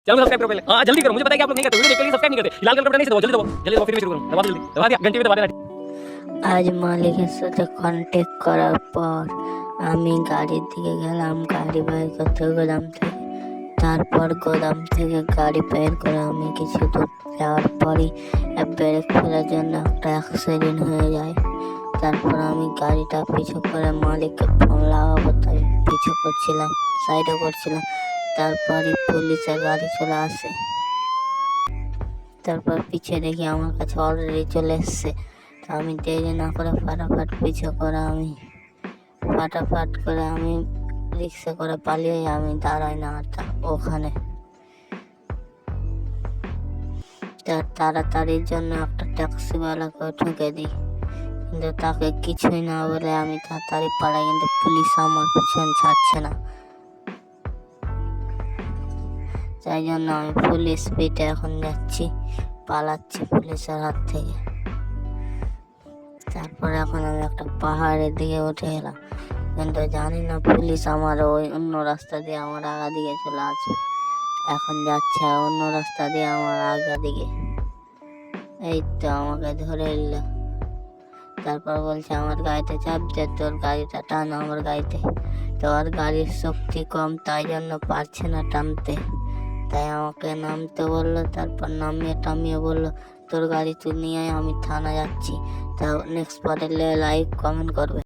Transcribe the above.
Channel subscribe करो पहले। हाँ जल्दी करो, मुझे पता है कि आप लोग नहीं करते, वीडियो देखते सब्सक्राइब नहीं करते। लाल कलर का बटन नहीं दबाओ, जल्दी दबाओ, जल्दी दबाओ, फिर मैं शुरू करूँ। दबा दो जल्दी, दबा दिया, घंटी पे दबा देना। আজ মালিকের সাথে কন্ট্যাক্ট করার পর আমি গাড়ির দিকে গেলাম, গাড়ি বের করতে গোদাম থেকে। তারপর গোদাম থেকে গাড়ি বের করে আমি কিছু দূর যাওয়ার পরই ব্রেক ফেলার জন্য একটা অ্যাক্সিডেন্ট হয়ে যায়। তারপর আমি গাড়িটা পিছু করে মালিককে ফোন লাগাবো তাই পিছু করছিলাম, সাইডে করছিলাম। তারপরই পুলিশের গাড়ি চলে আসে। তারপর পিছিয়ে দেখি আমার কাছে অলরেডি চলে এসছে। তো আমি দেরি না করে ফাটাফাট পিছু করে আমি রিক্সা করে পালিয়ে আমি দাঁড়াই না ওখানে। তার তাড়াতাড়ির জন্য একটা ট্যাক্সিওয়ালাকে ঠুকে দিই, কিন্তু তাকে কিছুই না বলে আমি তাড়াতাড়ি পালাই, কিন্তু পুলিশ আমার পিছন ছাড়ছে না। তাই জন্য আমি ফুল স্পিডে এখন যাচ্ছি, পালাচ্ছি পুলিশের হাত থেকে। তারপরে এখন আমি একটা পাহাড়ের দিকে উঠে গেলাম, কিন্তু জানি না পুলিশ আমার ওই অন্য রাস্তা দিয়ে আমার আগা দিকে চলে আসবে। এখন যাচ্ছে অন্য রাস্তা দিয়ে আমার আগা দিকে। এই তো আমাকে ধরে এলো। তারপর বলছে আমার গাড়িতে চাপ দে, তোর গাড়িটা টান আমার গাড়িতে। তো ওর গাড়ির শক্তি কম, তাই জন্য পারছে না টানতে, তাই আমাকে নামতে বললো। তারপর টামিয়ে বললো তোর গাড়ি তুই নিয়ে আয়, আমি থানা যাচ্ছি। তা নেক্সট পার্টে লাইক কমেন্ট করবে।